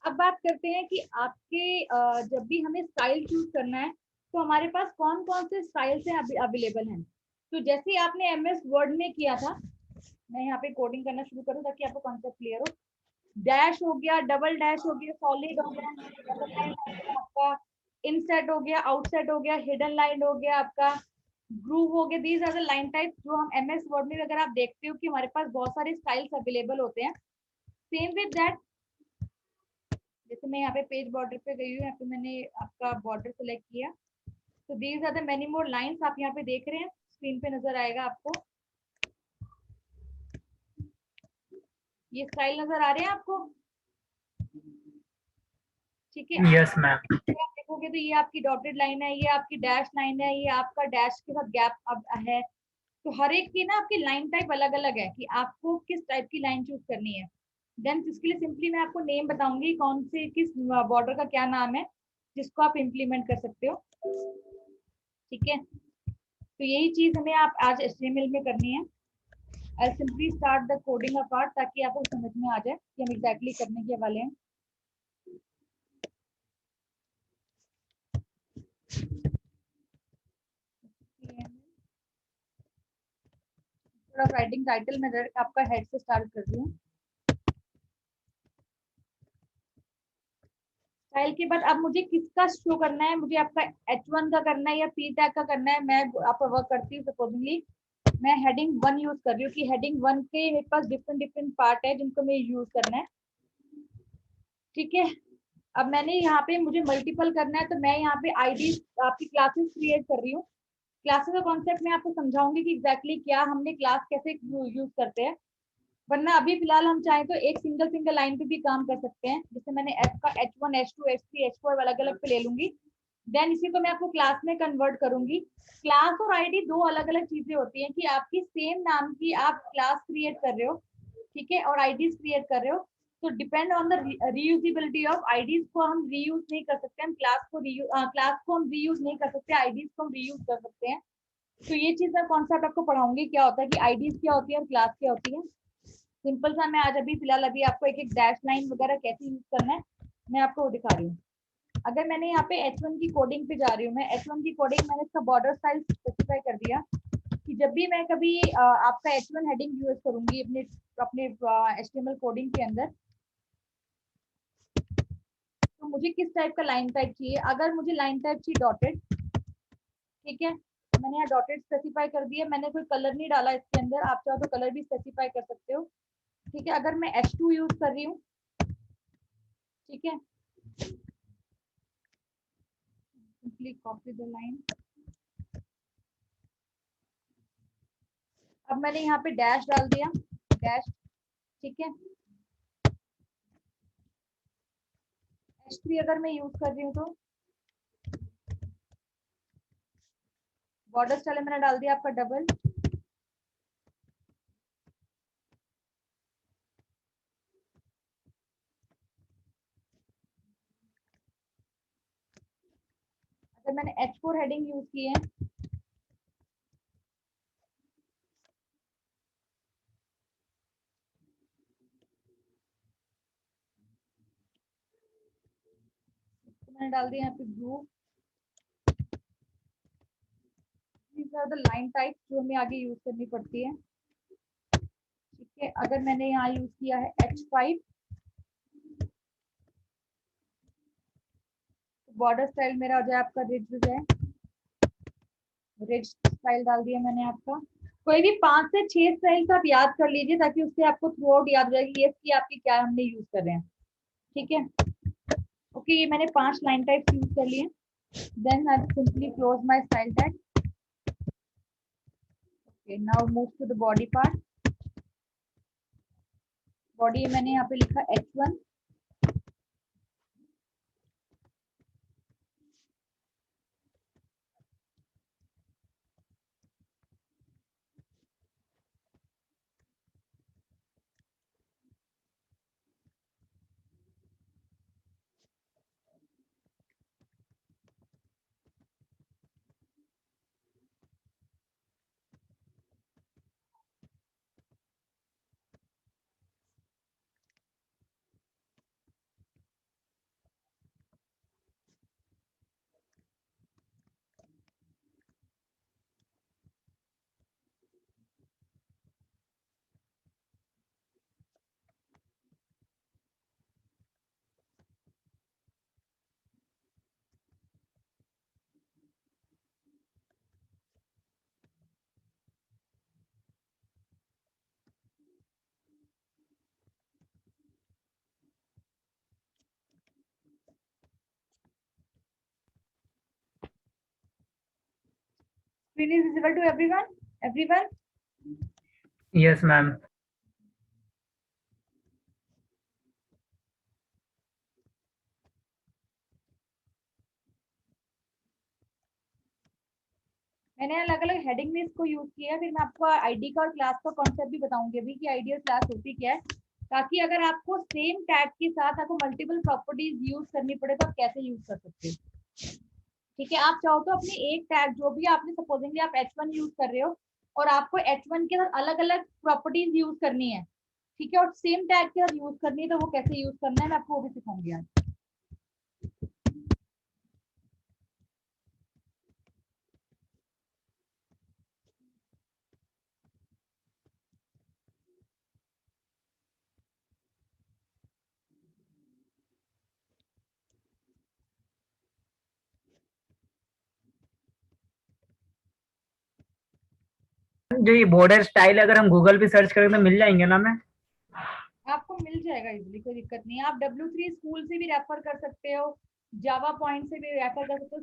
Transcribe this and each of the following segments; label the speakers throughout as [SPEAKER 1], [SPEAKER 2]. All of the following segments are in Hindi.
[SPEAKER 1] अब बात करते हैं कि आपके जब भी हमें स्टाइल चूज करना है तो हमारे पास कौन कौन से स्टाइल्स हैं अवेलेबल हैं। तो जैसे आपने एमएस वर्ड में किया था, मैं यहाँ पे कोडिंग करना शुरू करूँ ताकि आपको कॉन्सेप्ट क्लियर हो। डैश हो गया, डबल डैश हो गया, सॉलिड हो गया, डबल लाइन हो गया आपका, इनसेट हो गया, आउटसेट हो गया, हिडन लाइन हो गया आपका, ग्रूव हो गया। These are the line type जो हम एमएस वर्ड में अगर आप देखते हो कि हमारे पास बहुत सारे स्टाइल्स अवेलेबल होते हैं। सेम विद दैट, जैसे मैं यहाँ पे पेज बॉर्डर पे गई हूँ, यहाँ पे मैंने आपका बॉर्डर सेलेक्ट किया, तो these are the many more lines आप यहाँ पे देख रहे हैं, स्क्रीन पे नजर आएगा आपको। ये स्टाइल नजर आ रहे हैं आपको? ठीक है।
[SPEAKER 2] Yes ma'am.
[SPEAKER 1] आप देखोगे तो ये आपकी डॉटेड लाइन है, ये आपकी डैश लाइन है, ये आपका डैश के साथ गैप अब है। तो हर एक की ना आपकी लाइन टाइप अलग अलग है कि आपको किस टाइप की लाइन चूज करनी है। देन इसके लिए सिंपली मैं आपको नेम बताऊंगी कौन से किस बॉर्डर का क्या नाम है जिसको आप इम्प्लीमेंट कर सकते हो। ठीक है, तो यही चीज हमें आप आज HTML में करनी है। I simply start the coding part ताकि आपको समझ में आ जाए कि हम एग्जैक्टली करने के वाले हैं। थोड़ा राइटिंग टाइटल में आपका हेड से स्टार्ट कर रही हूँ। स्टाइल के बाद अब मुझे किसका शो करना है, मुझे आपका H1 का करना है या P टैग का करना है। मैं आपका वर्क करती हूँ, सपोजिंगली मैं हेडिंग 1 यूज कर रही हूँ कि हेडिंग 1 के मेरे पास डिफरेंट डिफरेंट पार्ट है जिनको मैं यूज करना है। ठीक है, अब मैंने यहाँ पे मुझे मल्टीपल करना है तो मैं यहाँ पे आईडी आपकी क्लासेस क्रिएट कर रही हूँ। क्लासेस का कॉन्सेप्ट मैं आपको समझाऊंगी कि एग्जैक्टली क्या हमने क्लास कैसे यूज करते हैं। वरना अभी फिलहाल हम चाहें तो एक सिंगल सिंगल लाइन पे भी काम कर सकते हैं। जैसे मैंने एफ का H1 H2 H3 H4 अलग अलग पे ले लूंगी। देन इसी को मैं आपको क्लास में कन्वर्ट करूंगी। क्लास और आईडी दो अलग अलग चीजें होती हैं कि आपकी सेम नाम की आप क्लास क्रिएट कर रहे हो, ठीक है, और आईडीज क्रिएट कर रहे हो। तो depend on the reusability of IDs को हम रीयूज नहीं कर सकते, हम क्लास को हम रीयूज नहीं कर सकते, आईडीज को हम रीयूज कर सकते हैं। तो ये चीज मैं कॉन्सेप्ट आपको पढ़ाऊंगी क्या होता है कि आईडीज क्या होती है और क्लास क्या होती है। सिंपल सा मैं आज अभी फिलहाल अभी आपको एक एक डैश लाइन वगैरह कैसे यूज करना है मैं आपको वो दिखा रही हूँ। अगर मैंने यहाँ पे H1 की कोडिंग पे जा रही हूँ, मैं H1 की कोडिंग मैंने इसका बॉर्डर स्टाइल स्पेसिफाई कर दिया कि जब भी मैं कभी आपका H1 हेडिंग यूज करूंगी अपने अपने HTML कोडिंग के अंदर, तो मुझे किस टाइप का लाइन टाइप चाहिए। अगर मुझे लाइन टाइप चाहिए डॉटेड, ठीक है, तो मैंने यहाँ डॉटेड स्पेसिफाई कर दिया। मैंने कोई कलर नहीं डाला इसके अंदर, आप चाहो तो कलर भी स्पेसिफाई कर सकते हो। ठीक है, अगर मैं H2 यूज कर रही हूँ, ठीक है, सिंपली कॉपी द लाइन। अब मैंने यहाँ पे डैश डाल दिया, डैश, ठीक है। H3 अगर मैं यूज कर रही हूँ तो बॉर्डर स्टाइल मैंने डाल दिया आपका डबल। अगर मैंने H4 हेडिंग यूज की है, तो मैंने डाल दिया यहाँ पे blue. These are the line type जो हमें आगे यूज करनी पड़ती है। ठीक है, अगर मैंने यहाँ यूज किया है H5, तो बॉर्डर स्टाइल मेरा हो जाए आपका रिज है, रिज स्टाइल डाल दिया मैंने आपका। कोई भी 5 से 6 स्टाइल्स आप याद कर लीजिए ताकि उससे आपको थ्रू आउट याद हो जाएगी ये की आपकी क्या हमने यूज कर रहे हैं। ठीक है, ओके, ये मैंने 5 लाइन टाइप यूज कर लिए। Then I simply close my style tag. Okay, now move to the body part. Body मैंने यहाँ पे लिखा H1। Screen is visible to everyone? Everyone?
[SPEAKER 2] Yes, ma'am.
[SPEAKER 1] मैंने अलग अलग हेडिंग में इसको यूज किया, फिर मैं आपको आईडी का और क्लास का कॉन्सेप्ट भी बताऊंगी अभी कि आईडी और क्लास होती क्या है, ताकि अगर आपको सेम टैग के साथ आपको मल्टीपल प्रॉपर्टीज यूज करनी पड़े तो आप कैसे यूज कर सकते हो। ठीक है, आप चाहो तो अपनी एक टैग जो भी आपने सपोजिंगली आप H1 यूज कर रहे हो और आपको H1 के साथ अलग अलग प्रॉपर्टीज यूज करनी है, ठीक है, और सेम टैग के साथ यूज करनी है, तो वो कैसे यूज करना है मैं आपको वो भी सिखाऊंगी आज।
[SPEAKER 2] जो ये बॉर्डर स्टाइल अगर हम गूगल पे सर्च करें तो मिल जाएंगे ना मैम?
[SPEAKER 1] आपको मिल जाएगा इजीली, कोई दिक्कत नहीं है। आप W3 स्कूल से भी रेफर कर सकते हो, जावा पॉइंट से भी रेफर कर सकते हो,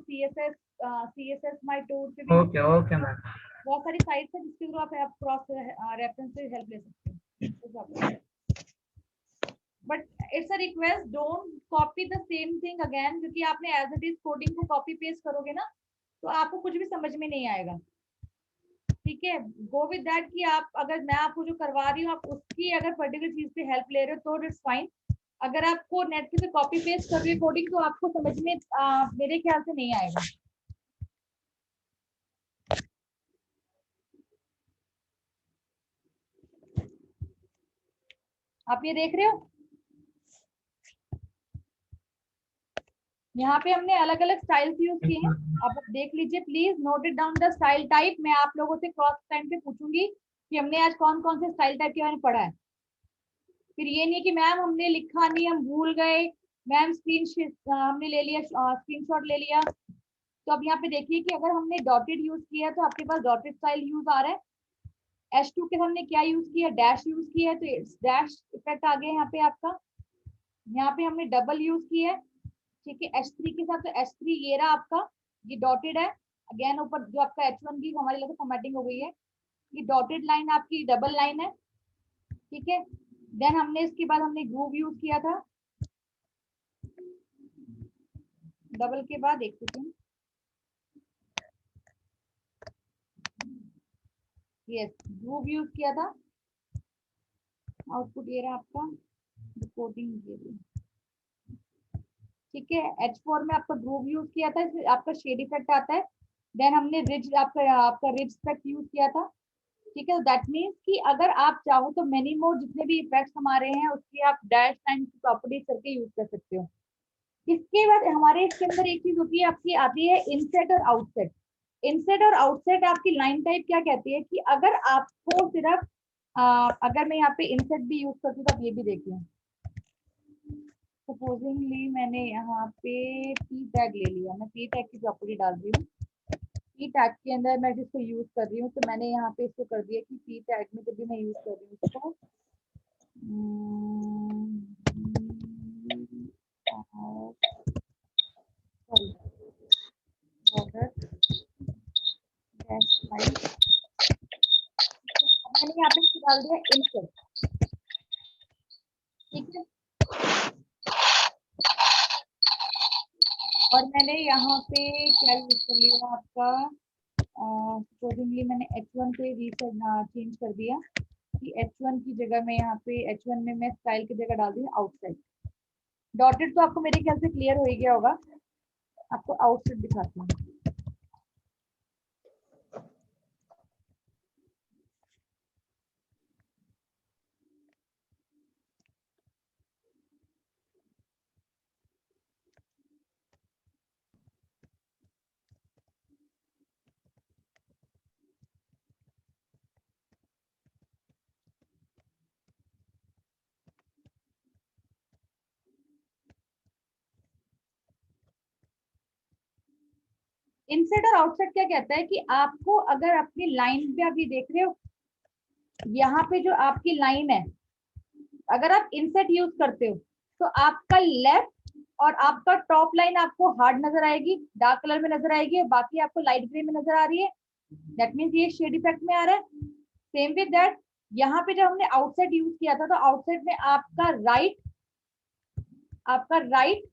[SPEAKER 1] CSS माई टूर से भी,
[SPEAKER 2] ओके ओके मैम।
[SPEAKER 1] बहुत सारी साइट्स है जिसके थ्रू आप क्रॉस रेफरेंस से हेल्प ले सकते हो। But it's a request, don't copy the same thing again, क्योंकि आपने एज इट इज कोडिंग को कॉपी पेस्ट करोगे ना तो आपको कुछ भी समझ में नहीं आएगा। ठीक है, गो विद दैट कि आप, अगर मैं आपको जो करवा रही हूँ आप उसकी अगर पर्टिकुलर चीज पे हेल्प ले रहे हो तो इट्स फाइन। अगर आपको नेट पे से कॉपी पेस्ट कर रही है कोडिंग तो आपको समझ में मेरे ख्याल से नहीं आएगा। आप ये देख रहे हो, यहाँ पे हमने अलग अलग स्टाइल्स यूज किए हैं, आप देख लीजिए, please note it down the style type. मैं आप लोगों से क्रॉस टाइम पे पूछूंगी कि हमने आज कौन कौन से स्टाइल टाइप के बारे में पढ़ा है। फिर ये नहीं कि मैम हमने लिखा नहीं, हम भूल गए, मैम हमने ले लिया, स्क्रीनशॉट ले लिया। तो अब यहाँ पे देखिए कि अगर हमने डॉटेड यूज किया है तो आपके पास डॉटेड स्टाइल यूज आ रहा है। H2 के हमने क्या यूज किया, डैश यूज किया है, तो डैश इफेक्ट आ गया यहाँ पे आपका। यहाँ पे हमने डबल यूज किया है, ठीक है, H3 के साथ, तो H3 ये रहा आपका, ये डॉटेड है। अगेन ऊपर जो आपका H1 की हमारी लगे फॉर्मेटिंग हो गई है, ये डॉटेड लाइन आपकी डबल लाइन है, ठीक है। देन हमने इसके बाद हमने ग्रूव यूज किया था, डबल के बाद एक सेकेंड, यस ग्रूव यूज किया था। आउटपुट ये रहा आपका, रिपोर्टिंग ये रही, ठीक है। H4 में आपका ग्रूव यूज किया था, इसमें आपका शेड इफेक्ट आता है। देन हमने रिज आपका आपका रिज इफेक्ट यूज किया था, ठीक है। दैट मीन्स कि अगर आप चाहो तो मेनी मोर जितने भी इफेक्ट्स हमारे हैं उसकी आप डैश लाइन की प्रॉपर्टीज करके यूज कर सकते हो। इसके बाद हमारे इसके अंदर एक चीज होती है, आपकी आती है इनसेट और आउटसेट। इनसेट और आउटसेट आपकी लाइन टाइप क्या कहती है कि अगर आपको सिर्फ अगर मैं यहाँ पे इनसेट भी यूज करती हूँ तो आप ये भी देखिए, सपोजिंगली मैंने यहाँ पे पी टैग ले लिया, मैं पी टैग की प्रॉपर्टी डाल रही हूँ, पी टैग के अंदर मैं जिसको यूज कर रही हूँ, तो मैंने यहाँ पे इसको कर दिया कि पी टैग में जब भी मैं यूज कर रही हूँ इसको, सॉरी, बॉर्डर डैश लाइन, मैंने यहाँ पे इसको डाल दिया इनसेट, ठीक है। और मैंने यहाँ पे क्या यूज कर लिया आपका, सपोजिंगली मैंने H1 पे रीसेट चेंज कर दिया कि H1 की जगह में यहाँ पे H1 में मैं स्टाइल की जगह डाल दी आउटसाइड। डॉटेड तो आपको मेरे ख्याल से क्लियर हो ही गया होगा, आपको आउटसाइड दिखाती हूँ। इनसेट और आउटसाइड क्या कहता है कि आपको अगर अपनी लाइन पे आप ये देख रहे हो, यहाँ पे जो आपकी लाइन है, अगर आप इनसेट यूज करते हो तो आपका लेफ्ट और आपका टॉप लाइन आपको हार्ड नजर आएगी, डार्क कलर में नजर आएगी, और बाकी आपको लाइट ग्रे में नजर आ रही है। दैट मीन्स ये शेड इफेक्ट में आ रहा है। सेम विद दैट यहाँ पे जब हमने आउटसाइड यूज किया था तो आउटसाइड में आपका राइट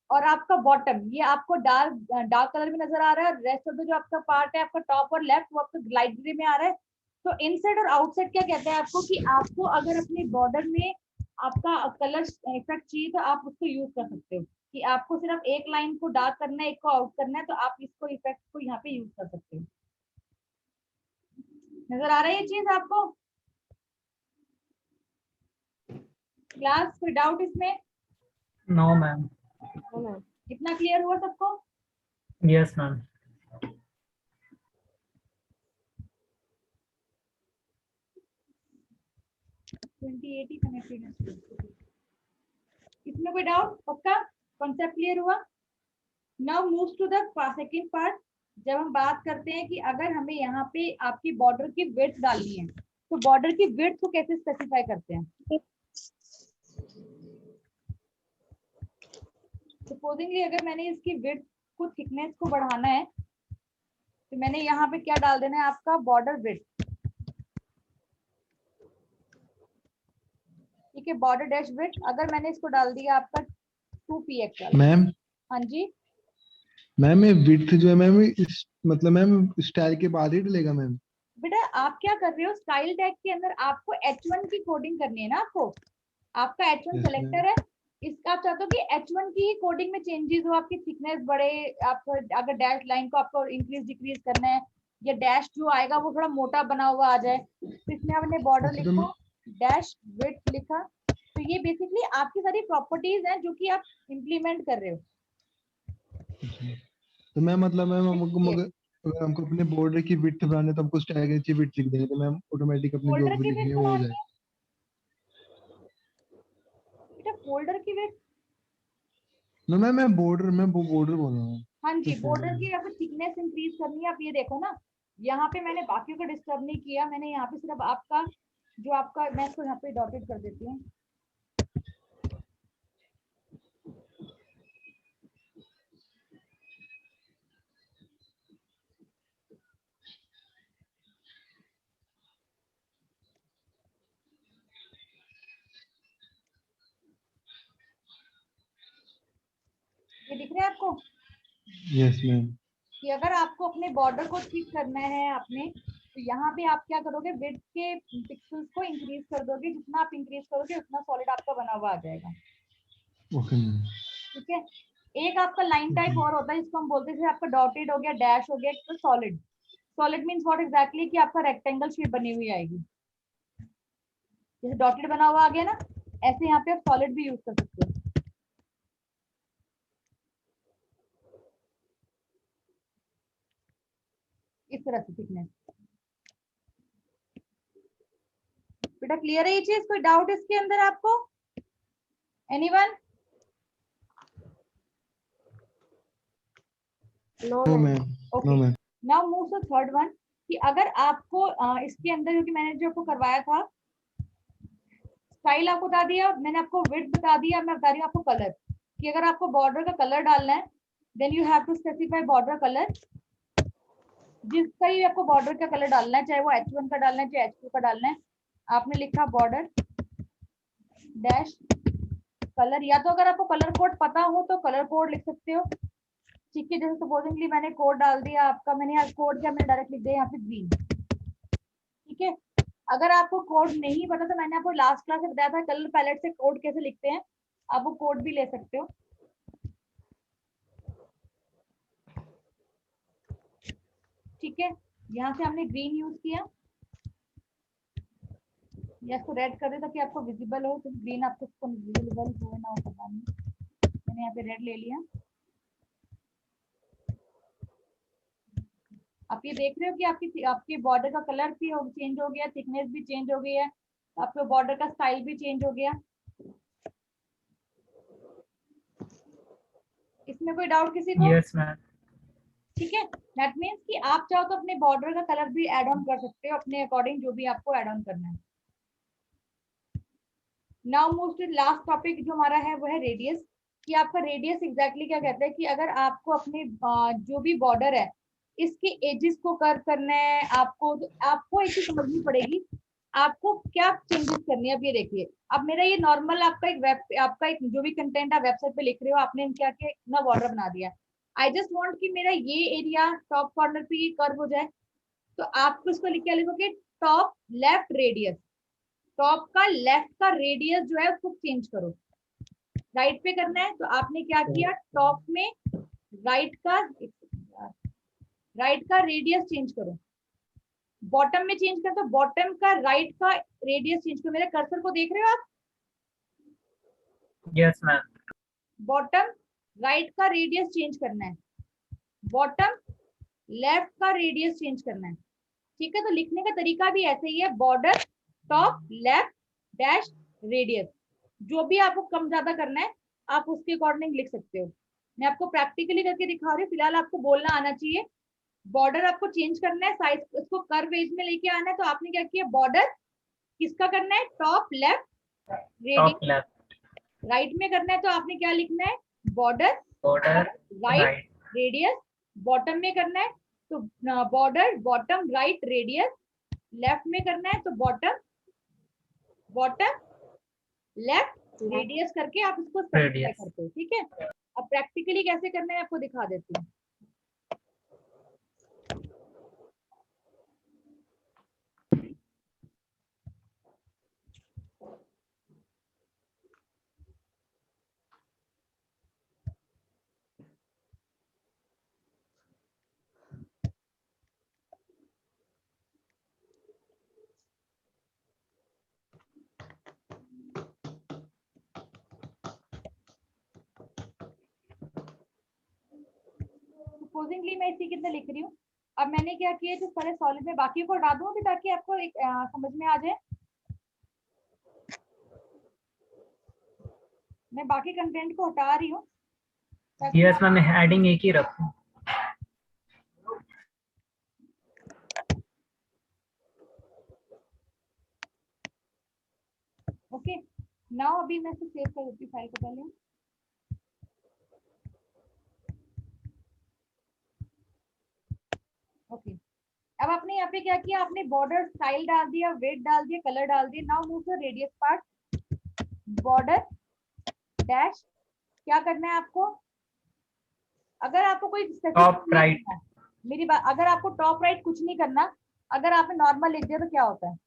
[SPEAKER 1] और आपका बॉटम ये आपको डार्क डार्क कलर में नजर आ रहा है, रेस्ट ऑफ द जो आपका पार्ट है आपका टॉप और लेफ्ट वो आपका लाइट ग्रे में आ रहा है। तो इनसाइड और आउटसाइड क्या कहते हैं आपको कि आपको अगर अपने बॉर्डर में आपका कलर इफेक्ट चाहिए तो आप उसको यूज कर सकते हो, कि आपको सिर्फ एक लाइन को डार्क करना है एक को आउट करना है तो आप इसको इफेक्ट को यहाँ पे यूज कर सकते हो। नजर आ रहा है ये चीज आपको? क्लास कोई डाउट इसमें?
[SPEAKER 2] No ma'am.
[SPEAKER 1] इतना क्लियर हुआ सबको?
[SPEAKER 2] Yes ma'am.
[SPEAKER 1] 28 ही कनेक्टेड है। इसमें कोई डाउट? पक्का कॉन्सेप्ट क्लियर हुआ? Now move to the second part. जब हम बात करते हैं कि अगर हमें यहाँ पे आपकी बॉर्डर की विड्थ डालनी है तो बॉर्डर की विड्थ को कैसे स्पेसिफाई करते हैं? सपोजिंगली अगर मैंने इसकी विड्थ को थिकनेस को बढ़ाना है तो मैंने यहाँ पे क्या डाल देना है आपका बॉर्डर विड्थ। ठीक है, बॉर्डर डैश विड्थ अगर मैंने इसको डाल दिया आपका 2 px।
[SPEAKER 3] मैम
[SPEAKER 1] हाँ जी
[SPEAKER 3] मैम ये विड्थ जो है मैम इस मतलब मैम स्टाइल के बाद ही डलेगा मैम?
[SPEAKER 1] बेटा आप क्या कर रहे हो स्टाइल टैग के अंदर आपको H1 की कोडिंग करनी है ना। आपका H1
[SPEAKER 3] Yes,
[SPEAKER 1] सेलेक्टर है, इसका आप चाहते हो कि H1 की ही कोडिंग में चेंजेस हो, आपकी थिकनेस बढ़े, आपको अगर डैश लाइन को आपको इंक्रीज डिक्रीज करना है या डैश जो आएगा वो थोड़ा मोटा बना हुआ आ जाए तो इसमें आपने बॉर्डर
[SPEAKER 3] अच्छा, तो
[SPEAKER 1] लिखो डैश विड्थ लिखा। तो ये बेसिकली आपकी सारी प्रॉपर्टीज हैं जो कि आप इम्प्लीमेंट कर रहे हो।
[SPEAKER 3] तो मैम मतलब मैम हमको
[SPEAKER 1] ये
[SPEAKER 3] मगर अगर हमको अपने बॉर्डर की विड्थ बढ़ाने तो हमको स्टाइल के नीचे विड्थ लिख देंगे तो मैम ऑटोमेटिक अपनी जो
[SPEAKER 1] फोल्डर
[SPEAKER 3] भी
[SPEAKER 1] की
[SPEAKER 3] लिखनी
[SPEAKER 1] विड्थ
[SPEAKER 3] है वो हो
[SPEAKER 1] बढ़ानी
[SPEAKER 3] जाए।
[SPEAKER 1] है बेटा, फोल्डर की विड्थ।
[SPEAKER 3] नो मैम मैं बॉर्डर बोल रहा हूँ।
[SPEAKER 1] हाँ जी,
[SPEAKER 3] तो
[SPEAKER 1] बॉर्डर
[SPEAKER 3] folder-
[SPEAKER 1] की आपको थिकनेस इंक्रीज करनी है। आप ये देखो ना, यहाँ पे मैंने बाकियों को डिस्टर्ब नहीं किया, मैंने यहाँ पे सिर्फ आपका जो आपका, मैं इसको यहाँ पे डॉटेड कर देती हूँ। ये दिख रहा है आपको
[SPEAKER 3] यस मैम।
[SPEAKER 1] कि अगर आपको अपने बॉर्डर को ठीक करना है आपने तो यहाँ पे आप क्या करोगे, विड्थ के पिक्सल्स को इंक्रीज कर दोगे, जितना आप इंक्रीज करोगे उतना सॉलिड आपका बना हुआ आ जाएगा।
[SPEAKER 3] Okay ma'am.
[SPEAKER 1] ठीक है, एक आपका लाइन टाइप और होता है जिसको हम बोलते हैं, जैसे आपका डॉटेड हो गया, डैश हो गया, तो solid. Solid means what exactly कि आपका रेक्टेंगल शेप बनी हुई आएगी, जैसे डॉटेड बना हुआ आ गया ना, ऐसे यहाँ पे आप सॉलिड भी यूज कर सकते हो। इस तरह से थिकनेस। बेटा क्लियर है ये चीज? कोई डाउट इसके अंदर आपको? Anyone?
[SPEAKER 3] No ma'am. No
[SPEAKER 1] okay,
[SPEAKER 3] ma'am.
[SPEAKER 1] Now move to third one कि अगर आपको इसके अंदर जो कि मैंने जो आपको करवाया था, स्टाइल आपको बता दिया, मैंने आपको विड्थ बता दिया, मैं बता रही हूँ आपको कलर, कि अगर आपको बॉर्डर का कलर डालना है then you have to specify border colour. जिसका ही आपको बॉर्डर का कलर डालना है, चाहे वो H1 का डालना है चाहे H2 का डालना है, आपने लिखा बॉर्डर डैश कलर, या तो अगर आपको कलर कोड पता हो तो कलर कोड लिख सकते हो। ठीक है, जैसे सपोजिंगली मैंने कोड डाल दिया आपका, मैंने यहाँ कोड क्या, मैंने डायरेक्ट लिख दिया यहाँ पे ग्रीन। ठीक है, अगर आपको कोड नहीं पता तो मैंने आपको लास्ट क्लास में बताया था कलर पैलेट से कोड कैसे लिखते हैं, आप वो कोड भी ले सकते हो। ठीक है, यहाँ से हमने ग्रीन यूज किया, या इसको रेड कर दे ताकि आपको विजिबल हो, तो ग्रीन आपको इसको विजिबल हो ना हो पता नहीं, मैंने यहाँ पे रेड ले लिया। आप ये देख रहे हो कि आपकी बॉर्डर का कलर भी चेंज हो गया, थिकनेस भी चेंज हो गई है, आपके बॉर्डर का स्टाइल भी चेंज हो गया। इसमें कोई डाउट किसी को?
[SPEAKER 2] Yes ma'am.
[SPEAKER 1] ठीक है, दैट मीन्स कि आप चाहो तो अपने बॉर्डर का कलर भी ऐड ऑन कर सकते हो अपने अकॉर्डिंग, जो भी आपको ऐड ऑन करना है। Now move to last topic जो हमारा है वो है रेडियस, कि आपका रेडियस एग्जैक्टली क्या कहता है कि अगर आपको अपने जो भी बॉर्डर है इसके एजेस को कर्व करना है आपको, तो आपको एक चीज समझनी पड़ेगी, आपको क्या चेंजेस करनी है। अब ये देखिए, अब मेरा ये नॉर्मल आपका एक वेब, आपका एक जो भी कंटेंट आप वेबसाइट पे लिख रहे हो, आपने क्या किया, इतना बॉर्डर बना दिया। आई जस्ट वांट कि मेरा ये एरिया टॉप कॉर्नर पे ये कर्व हो जाए, तो आपको इसको लिख के लिखोगे टॉप लेफ्ट रेडियस, टॉप का लेफ्ट का रेडियस जो है उसको चेंज करो। राइट पे करना है तो आपने क्या किया, टॉप में राइट का रेडियस चेंज करो। बॉटम में चेंज कर, तो बॉटम का राइट का रेडियस चेंज करो। मेरे कर्सर को देख रहे हो आप?
[SPEAKER 2] Yes ma'am.
[SPEAKER 1] बॉटम राइट का रेडियस चेंज करना है, बॉटम लेफ्ट का रेडियस चेंज करना है। ठीक है, तो लिखने का तरीका भी ऐसे ही है, border top left dash radius. जो भी आपको कम ज्यादा करना है आप उसके अकॉर्डिंग लिख सकते हो। मैं आपको प्रैक्टिकली करके दिखा रही हूँ, फिलहाल आपको बोलना आना चाहिए। बॉर्डर आपको चेंज करना है, साइज उसको कर्व एज में लेके आना है, तो आपने क्या किया, बॉर्डर किसका करना है, top left
[SPEAKER 2] top
[SPEAKER 1] radius.
[SPEAKER 2] Left.
[SPEAKER 1] Right में करना है तो आपने क्या लिखना है, border
[SPEAKER 2] border
[SPEAKER 1] right radius. Bottom में करना है तो border bottom right radius. Left में करना है तो बॉटम लेफ्ट रेडियस करके आप इसको स्पेसिफाई करते हो। ठीक है, अब प्रैक्टिकली कैसे करना है आपको दिखा देती हूँ। सपोजिंगली मैं इसी कितने लिख रही हूँ। अब मैंने क्या किया, जो पहले सॉलिड में बाकी को हटा दूं अभी, ताकि आपको एक समझ में आ जाए। मैं बाकी कंटेंट को हटा रही हूँ।
[SPEAKER 2] यस मैम, हेडिंग एक ही रखूं।
[SPEAKER 1] ओके, नाउ अभी मैं इसे सेव कर देती हूँ फाइल को पहले। ओके, अब आपने यहाँ पे क्या किया, आपने बॉर्डर स्टाइल डाल दिया, वेट डाल दिया, कलर डाल दिया। Now move the radius part, border dash. क्या करना है आपको, अगर आपको कोई
[SPEAKER 2] टॉप राइट।
[SPEAKER 1] मेरी बात, अगर आपको टॉप राइट कुछ नहीं करना, अगर आपने नॉर्मल लिख दिया तो क्या होता है,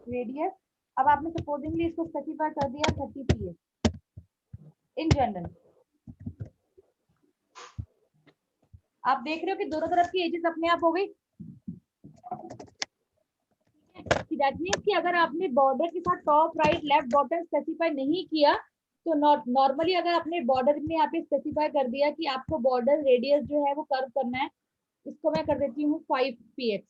[SPEAKER 1] रेडियस। अब आपने सपोजिंगली इसको स्पेसिफाई कर दिया 30 px इन जनरल। आप देख रहे हो कि दोनों तरफ की एजेस अपने आप हो गई। दैट मींस कि अगर आपने बॉर्डर के साथ top right left bottom specify नहीं किया, तो नॉर्मली अगर आपने बॉर्डर में यहाँ पे स्पेसिफाई कर दिया कि आपको बॉर्डर रेडियस जो है वो कर्व करना है, इसको मैं कर देती हूँ 5 px।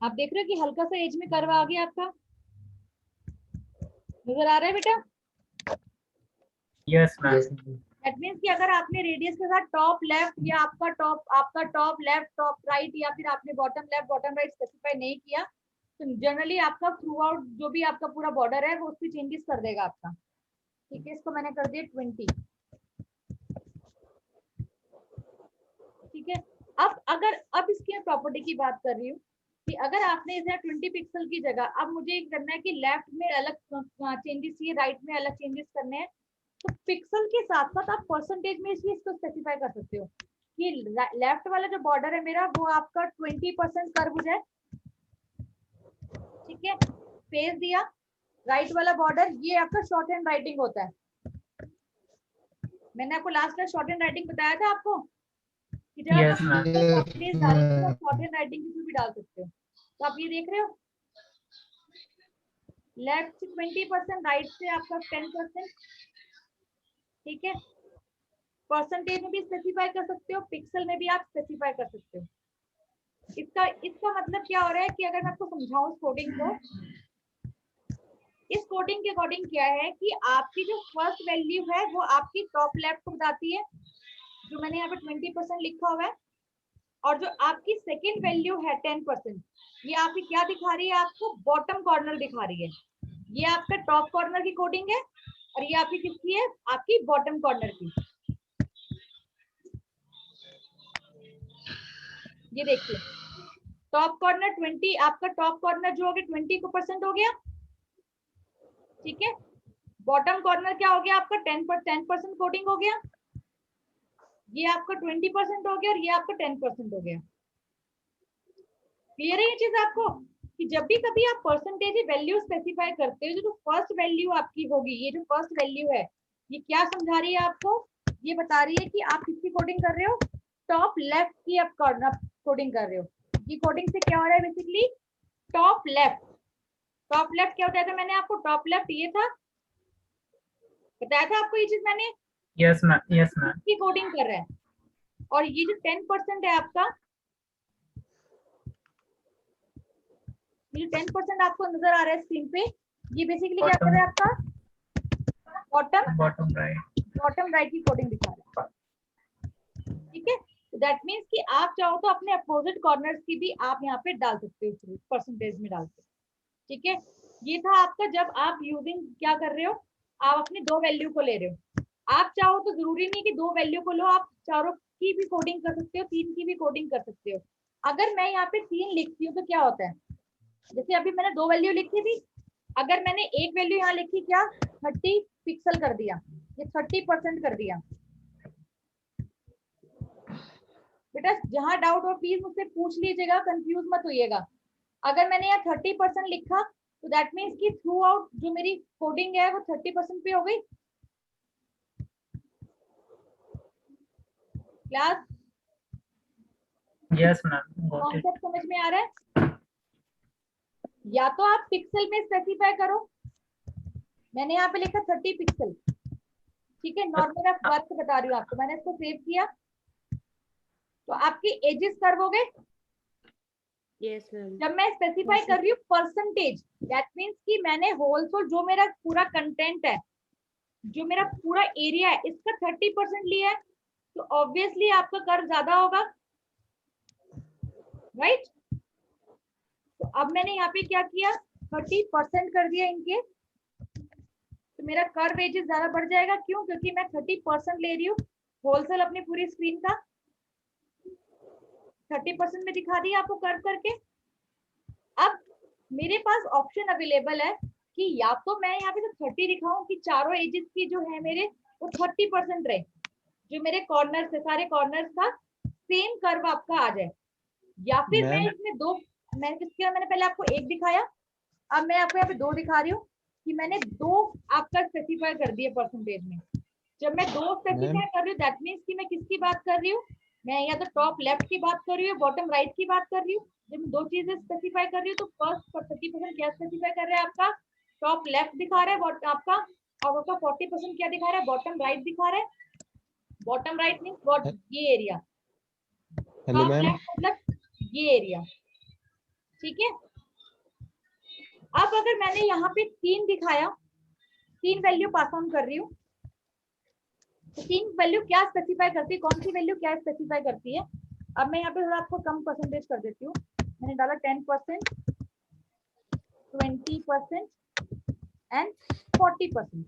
[SPEAKER 1] आप देख रहे हो कि हल्का सा एज में कर्व आ गया आपका, नजर आ रहा है बेटा?
[SPEAKER 2] Yes ma'am.
[SPEAKER 1] दैट मींस कि अगर आपने रेडियस के साथ टॉप लेफ्ट या आपका टॉप लेफ्ट टॉप राइट या फिर आपने bottom left bottom right specify नहीं किया, तो जनरली आपका थ्रू आउट जो भी आपका पूरा बॉर्डर है वो उस पर चेंजेस कर देगा आपका। ठीक है, इसको मैंने कर दिया 20। ठीक है, अब इसकी प्रॉपर्टी की बात कर रही हूँ कि अगर आपने इसे 20 पिक्सल की जगह, अब मुझे करना है कि लेफ्ट में अलग चेंजेस चाहिए, राइट में अलग चेंजेस करने हैं, तो पिक्सल के साथ साथ आप परसेंटेज में इस चीज को स्पेसिफाई कर सकते हो कि लेफ्ट वाला जो बॉर्डर है मेरा वो आपका 20% कर्व हो जाए। ठीक है, स्पेस दिया। राइट वाला बॉर्डर ये आपका शॉर्ट हैंड राइटिंग होता है। मैंने आपको लास्ट में शॉर्ट हैंड राइटिंग बताया था आपको कि जब आप शॉर्ट हैंड राइटिंग की भी डाल सकते हो। तो आप ये देख रहे हो, लेफ्ट से 20%, राइट से आपका 10%। ठीक है, परसेंटेज में भी स्पेसिफाई कर सकते हो, पिक्सल में भी आप स्पेसिफाई कर सकते हो। इसका मतलब क्या हो रहा है कि अगर मैं आपको समझाऊं इस कोडिंग को, इस कोडिंग के अकॉर्डिंग क्या है कि आपकी जो फर्स्ट वैल्यू है वो आपकी टॉप लेफ्ट को बताती है, जो मैंने यहाँ पे 20% लिखा हुआ है। और जो आपकी सेकेंड वैल्यू है 10%, ये आपकी क्या दिखा रही है, आपको बॉटम कॉर्नर दिखा रही है। ये आपका टॉप कॉर्नर की कोडिंग है और ये आपकी किसकी है, आपकी बॉटम कॉर्नर की। ये देखिए टॉप कॉर्नर 20, आपका टॉप कॉर्नर जो हो गया 20% हो गया, ठीक है। बॉटम कॉर्नर क्या हो गया आपका 10% कोडिंग हो गया, ये आपका 20% हो गया और ये आपका 10% हो गया। क्लियर है ये चीज आपको, कि जब भी कभी आप परसेंटेज वैल्यू स्पेसिफाई करते हो, जो फर्स्ट वैल्यू आपकी होगी, ये जो फर्स्ट वैल्यू है ये क्या समझा रही है आपको, ये बता रही है कि आप किसकी कोडिंग कर रहे हो, टॉप लेफ्ट की आप कॉर्नर कोडिंग कर रहे हो। ये कोडिंग से क्या हो रहा है basically, top left. Top left क्या होता है, मैंने आपको टॉप लेफ्ट ये था, बताया था आपको ये चीज मैंने,
[SPEAKER 2] यस मैम, यस मैम।
[SPEAKER 1] की कोडिंग कर रहा है। और ये जो 10% है आपका, ये 10% आपको नजर आ रहा है स्क्रीन पे, ये बेसिकली क्या कर रहा है आपका
[SPEAKER 2] बॉटम राइट
[SPEAKER 1] की कोडिंग दिखा रहा है, ठीक है। दैट मीन्स कि आप चाहो तो अपने अपोजिट कॉर्नर्स की भी आप यहाँ पे डाल सकते हो परसेंटेज में डाल के, ठीक है। ये था आपका, जब आप यूजिंग क्या कर रहे हो, आप अपनी दो वैल्यू को ले रहे हो। आप चाहो तो जरूरी नहीं कि दो वैल्यू को लो, आप चारों की भी कोडिंग कर सकते हो, तीन की भी कोडिंग कर सकते हो। अगर मैं यहाँ पे 3 लिखती हूँ तो क्या होता है, जैसे अभी मैंने दो वैल्यू लिखी थी, अगर मैंने एक वैल्यू यहाँ लिखी क्या 30 पिक्सल कर दिया, ये 30% कर दिया। बेटा जहां डाउट हो प्लीज मुझसे पूछ लीजिएगा, कंफ्यूज मत होइएगा। अगर मैंने यहाँ 30% लिखा तो दैट मीन्स कि थ्रू आउट जो मेरी कोडिंग है वो 30% पे हो गई। क्लास
[SPEAKER 2] यस मैम,
[SPEAKER 1] कॉन्सेप्ट समझ में आ रहा है, या तो आप पिक्सल में स्पेसिफाई करो, मैंने यहाँ पे लिखा 30 पिक्सल, ठीक है। नॉर्मल आप वर्क बता रही हूँ आपको, मैंने इसको सेव किया तो आपकी एजेस कर्व हो गए।
[SPEAKER 4] Yes ma'am.
[SPEAKER 1] जब मैं स्पेसिफाई कर रही हूँ परसेंटेज, दैट मीन्स कि मैंने होल सोल जो मेरा पूरा कंटेंट है, जो मेरा पूरा एरिया है, इसका 30% लिया है, तो ऑब्वियसली आपका कर्व ज्यादा होगा, राइट। तो अब मैंने यहाँ पे क्या किया, 30% कर दिया इनके, तो मेरा कर्व एजेस ज्यादा बढ़ जाएगा। क्यों, क्योंकि मैं 30% ले रही हूँ होलसेल अपनी पूरी स्क्रीन का, 30% में दिखा दिया आपको कर्व करके। अब मेरे पास ऑप्शन अवेलेबल है कि या तो मैं यहाँ पे तो 30 दिखाऊं कि चारों एजेस की जो है मेरे वो 30% रहे, जो मेरे कॉर्नर से सारे कॉर्नर्स का सेम कर्व आपका आ जाए, या फिर मैं इसमें दो, मैंने पहले आपको एक दिखाया, अब मैं आपको यहाँ पे दो दिखा रही हूँ कि मैंने दो आपका स्पेसिफाई कर दिए परसेंटेज में। जब मैं दो स्पेसिफाई कर रही हूँ दैट मीन्स कि मैं किसकी बात कर रही हूँ, मैं या तो टॉप लेफ्ट की बात कर रही हूँ, बॉटम राइट की बात कर रही हूँ। जब मैं दो चीजें स्पेसिफाई कर रही हूँ तो फर्स्ट 30% क्या स्पेसिफाई कर रहा है आपका टॉप लेफ्ट दिखा रहा है आपका, और आपका 40% क्या दिखा रहा है, बॉटम राइट दिखा रहा है। बॉटम राइट मीन्स ये एरिया, टॉप लेफ्ट मतलब ये एरिया, ठीक है। अब अगर मैंने यहाँ पे 3 दिखाया, 3 वैल्यू पास ऑन कर रही हूँ, तो 3 वैल्यू क्या स्पेसिफाई करती है, कौन सी वैल्यू क्या स्पेसिफाई करती है। अब मैं यहाँ पे थोड़ा आपको कम परसेंटेज कर देती हूँ, मैंने डाला 10%, 20% एंड 40%।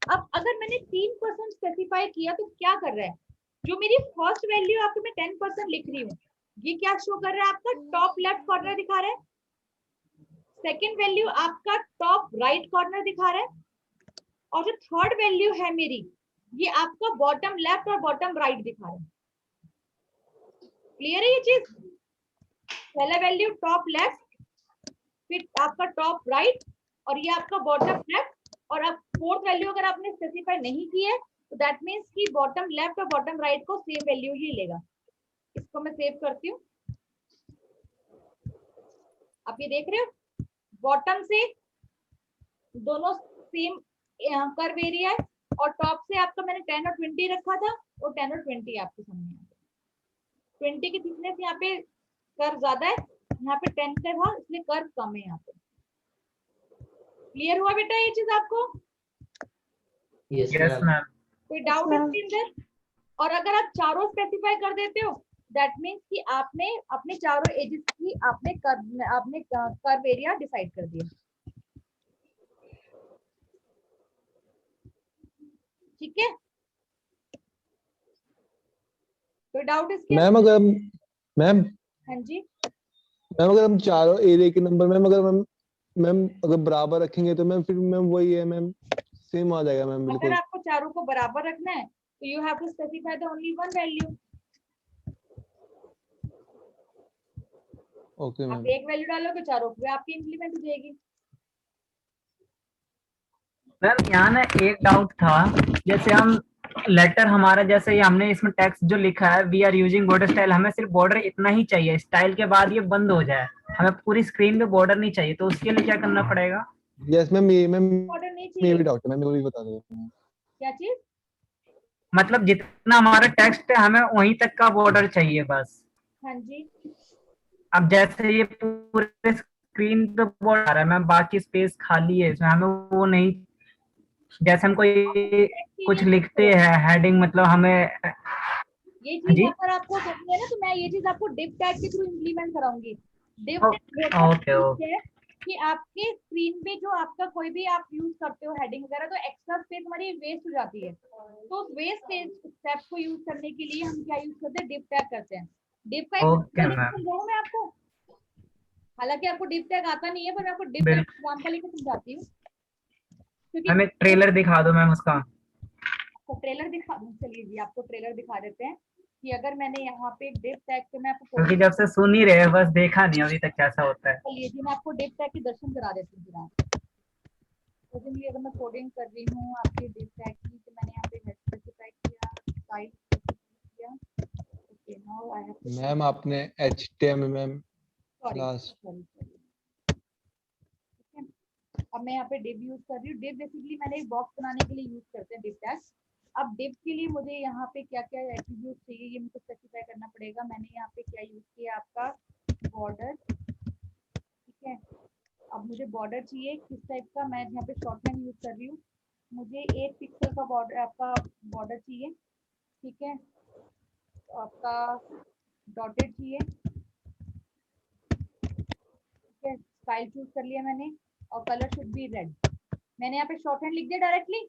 [SPEAKER 1] अब अगर मैंने 3% स्पेसिफाई किया तो क्या कर रहा है, जो मेरी फर्स्ट वैल्यू आपको मैं 10% लिख रही हूँ, ये क्या शो कर रहा है, आपका टॉप लेफ्ट कॉर्नर दिखा रहा है। सेकेंड वैल्यू आपका टॉप राइट कॉर्नर दिखा रहा है, और जो थर्ड वैल्यू है मेरी, ये आपका बॉटम लेफ्ट और बॉटम राइट दिखा रहा है। क्लियर है ये चीज, पहला वैल्यू टॉप लेफ्ट, फिर आपका टॉप राइट, और ये आपका बॉटम लेफ्ट। और अब फोर्थ वैल्यू अगर आपने स्पेसिफाई नहीं की है तो दैट मीन्स कि बॉटम लेफ्ट और बॉटम राइट को सेम वैल्यू ही लेगा। इसको मैं सेव करती हूँ, आप ये देख रहे हो बॉटम से दोनों सेम कर्व एरिया है, और टॉप से आपका मैंने 10 और 20 रखा था, और 10 और 20 आपके सामने 20 की थिकनेस यहाँ पे कर्व ज्यादा है, यहाँ पे 10 का था इसलिए कर्व कम है यहाँ पे। क्लियर हुआ बेटा ये चीज आपको?
[SPEAKER 2] Yes ma'am.
[SPEAKER 1] कोई डाउट इसके अंदर? और अगर आप चारों स्पेसिफाई कर देते हो दैट मीन्स कि आपने अपने चारों एजेस की आपने कर्व एरिया डिसाइड कर दिया। ठीक है, कोई डाउट इसके?
[SPEAKER 3] मैम अगर मैम
[SPEAKER 1] हाँ जी,
[SPEAKER 3] मैम अगर हम चारों एरिया के नंबर मैम अगर मैम अगर बराबर रखेंगे तो मैम फिर मैम वही है मैम, सेम आ जाएगा मैम
[SPEAKER 1] अगर
[SPEAKER 3] बिल्कुल।
[SPEAKER 1] आपको चारों को बराबर रखना है तो you have to specify the only one value.
[SPEAKER 3] Okay
[SPEAKER 1] आप
[SPEAKER 3] मैम।
[SPEAKER 1] एक वैल्यू डालोगे चारों पे आपकी इंप्लीमेंट हो जाएगी।
[SPEAKER 2] मैम यहाँ ना एक डाउट था, जैसे हम लेटर हमारा जैसे ये हमने इसमें टेक्स्ट जो लिखा है we are using border style, हमें सिर्फ बॉर्डर इतना ही चाहिए, स्टाइल के बाद ये बंद हो जाए, हमें पूरी स्क्रीन पे बॉर्डर नहीं चाहिए, तो उसके लिए क्या करना पड़ेगा?
[SPEAKER 3] यस मैम, ये मैम
[SPEAKER 1] ऑर्डर नहीं
[SPEAKER 3] ये भी
[SPEAKER 1] चाहिए,
[SPEAKER 3] डाउट है मैम, मेरे को भी बता दो।
[SPEAKER 1] क्या चीज?
[SPEAKER 2] मतलब जितना हमारा टेक्स्ट है हमें वहीं तक का बॉर्डर चाहिए बस।
[SPEAKER 1] हाँ जी,
[SPEAKER 2] अब जैसे ये पूरे स्क्रीन पे बॉर्डर आ रहा है मैम, बाकी स्पेस खाली है इसमें, हमें वो नहीं, जैसे हम कोई कुछ लिखते हैं हेडिंग, मतलब हमें।
[SPEAKER 1] ये
[SPEAKER 2] हाँ
[SPEAKER 1] चीज
[SPEAKER 2] जी,
[SPEAKER 1] अगर आपको करनी है ना तो मैं ये चीज आपको डिव टैग के थ्रू इम्प्लीमेंट कराऊंगी। डिव टैग होता
[SPEAKER 2] ओके ओके
[SPEAKER 1] है कि आपके स्क्रीन पे जो आपका कोई भी आप यूज करते हो हेडिंग वगैरह, तो एक्स्ट्रा स्पेस हमारी वेस्ट हो जाती है, तो उस वेस्ट स्टेप को यूज करने के लिए हम क्या यूज करते हैं, डिव टैग करते हैं। डिव का एक
[SPEAKER 2] ओके
[SPEAKER 1] एग्जांपल
[SPEAKER 2] मैम,
[SPEAKER 1] समझाऊं मैं आपको, हालांकि आपको डिव टैग आता नहीं है पर मैं आपको डिव का
[SPEAKER 2] बिल्कुल
[SPEAKER 1] एग्जांपल लेकर समझाती हूँ, क्योंकि
[SPEAKER 2] मैम, एक ट्रेलर दिखा दो मैम उसका।
[SPEAKER 1] आपको ट्रेलर दिखा, चलिए जी आपको ट्रेलर दिखा देते हैं कि अगर मैंने यहाँ पे डिव टैग पे मैं आपको
[SPEAKER 2] क्योंकि जब से सुन ही रहे हैं, बस देखा नहीं अभी तक कैसा होता है।
[SPEAKER 1] चलिए जी मैं आपको डिव टैग के दर्शन करा देती हूँ फिर आप। तो चलिए अगर मैं कोडिंग कर रही हूँ आपके डिव टैग की, तो मैंने यहाँ पे हेड स्पेसिफाई किया, स्टाइल किया, okay now I have to
[SPEAKER 3] ma'am आपने HTML ma'am
[SPEAKER 1] sorry
[SPEAKER 3] last.
[SPEAKER 1] Sorry sorry, ठीक है। अब मैं यहाँ पे डिव यूज कर रही हूँ। डिव बेसिकली मैंने एक बॉक्स बनाने के लिए यूज करते हैं डिव टैग। अब डिव के लिए मुझे यहाँ पे क्या क्या एट्रीब्यूट चाहिए ये मुझे स्पेसिफाई करना पड़ेगा। मैंने यहाँ पे क्या यूज किया, आपका बॉर्डर, ठीक है। अब मुझे बॉर्डर चाहिए किस टाइप का, मैं यहाँ पे शॉर्टहैंड यूज कर रही हूँ। मुझे 1 पिक्सल का बॉर्डर, आपका बॉर्डर चाहिए, ठीक है। तो आपका डॉटेड चाहिए, ठीक है। स्टाइल चूज कर लिया मैंने और कलर शुड बी रेड। मैंने यहाँ पे शॉर्टहैंड लिख दिया डायरेक्टली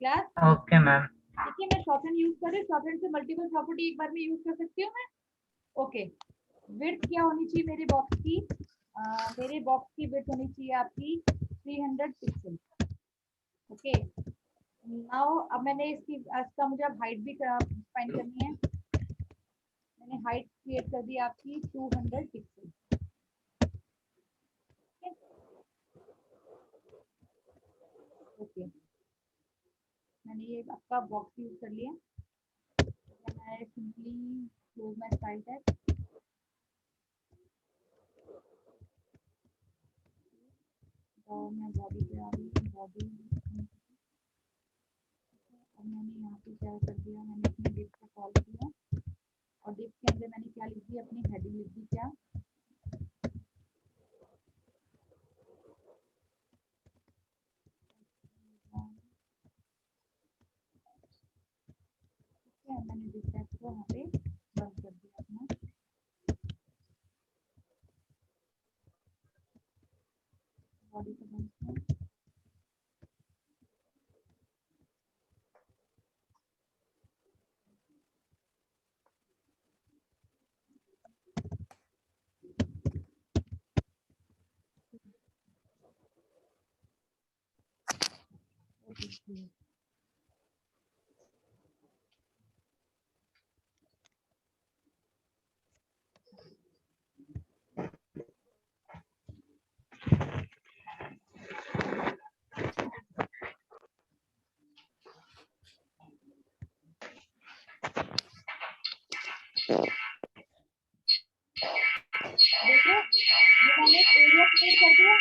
[SPEAKER 1] क्लास,
[SPEAKER 2] ओके मैम,
[SPEAKER 1] ठीक है। मैं शॉर्टहैंड यूज कर रही हूँ, शॉर्टहैंड से मल्टीपल प्रॉपर्टी एक बार में यूज कर सकती हूँ मैं, ओके। विड्थ क्या होनी चाहिए मेरे बॉक्स की, मेरे बॉक्स की विड्थ होनी चाहिए आपकी 300 पिक्सल, ओके। नाउ अब मैंने इसका मुझे अब हाइट भी फाइंड करनी है। मैंने हाइट क्रिएट कर दी आपकी 200 पिक्सल, ओके। मैंने ये आपका बॉक्स यूज कर लिया। मैं simply close my style tag, और मैं बॉडी पे आ रही हूँ, बॉडी। अब मैंने यहाँ पे क्या कर दिया, मैंने अपने डिव को कॉल किया और डिव के अंदर मैंने क्या लिख दिया, अपनी हेडिंग लिख दी, क्या है, मैंने डिव टैग को यहाँ पे बंद कर दिया अपना, बॉडी को बंद किया। देखो ये मैंने एरिया क्रिएट कर दिया,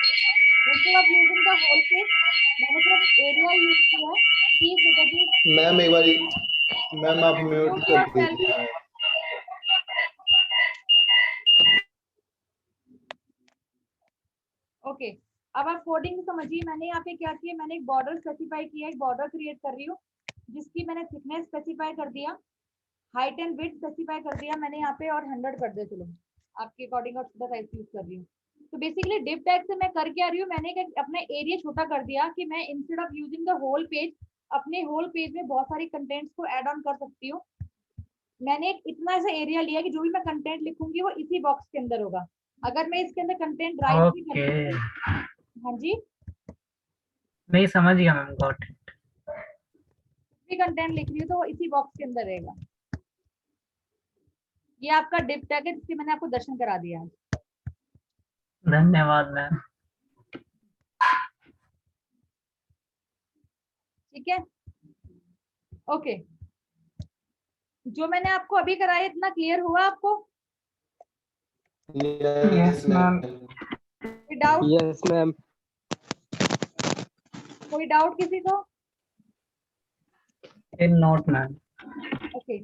[SPEAKER 1] instead of using the whole page मैंने सिर्फ एरिया यूज किया है। प्लीज बेटा जी
[SPEAKER 3] मैम एक बारी मैम आप म्यूट
[SPEAKER 1] म्यूट
[SPEAKER 3] कर
[SPEAKER 1] योरसेल्फ,
[SPEAKER 3] दीजिए।
[SPEAKER 1] ओके। अब आप कोडिंग समझिए, मैंने यहाँ पे क्या किया, मैंने एक बॉर्डर स्पेसिफाई किया, एक बॉर्डर क्रिएट कर रही हूँ जिसकी मैंने थिकनेस स्पेसिफाई कर दिया, हाइट एंड विड्थ स्पेसिफाई कर दिया मैंने यहाँ पे और 100 कर दिया, चलो आपके अकॉर्डिंग और छोटा साइज यूज कर रही हूँ। तो बेसिकली डिव टैग से मैं कर क्या रही हूँ, मैंने अपना एरिया छोटा कर दिया कि मैं instead of using the whole page, अपने होल पेज में बहुत सारी कंटेंट्स को ऐड ऑन कर सकती हूँ। मैंने एक इतना सा एरिया लिया कि जो भी मैं कंटेंट लिखूंगी वो इसी बॉक्स के अंदर होगा। अगर मैं इसके अंदर कंटेंट राइट भी
[SPEAKER 2] ओके,
[SPEAKER 1] करती हूँ, हाँ जी,
[SPEAKER 2] नहीं समझ गया मैम, गॉट।
[SPEAKER 1] भी कंटेंट लिख रही हूँ तो वो इसी बॉक्स के अंदर रहेगा। ये आपका डिव टैग है जिससे मैंने आपको दर्शन करा दिया है।
[SPEAKER 2] धन्यवाद मैम।
[SPEAKER 1] ठीक है, ओके। जो मैंने आपको अभी कराया इतना क्लियर हुआ आपको?
[SPEAKER 2] Yes ma'am.
[SPEAKER 1] कोई डाउट?
[SPEAKER 5] Yes ma'am.
[SPEAKER 1] कोई डाउट किसी को?
[SPEAKER 2] In note ma'am.
[SPEAKER 1] ओके,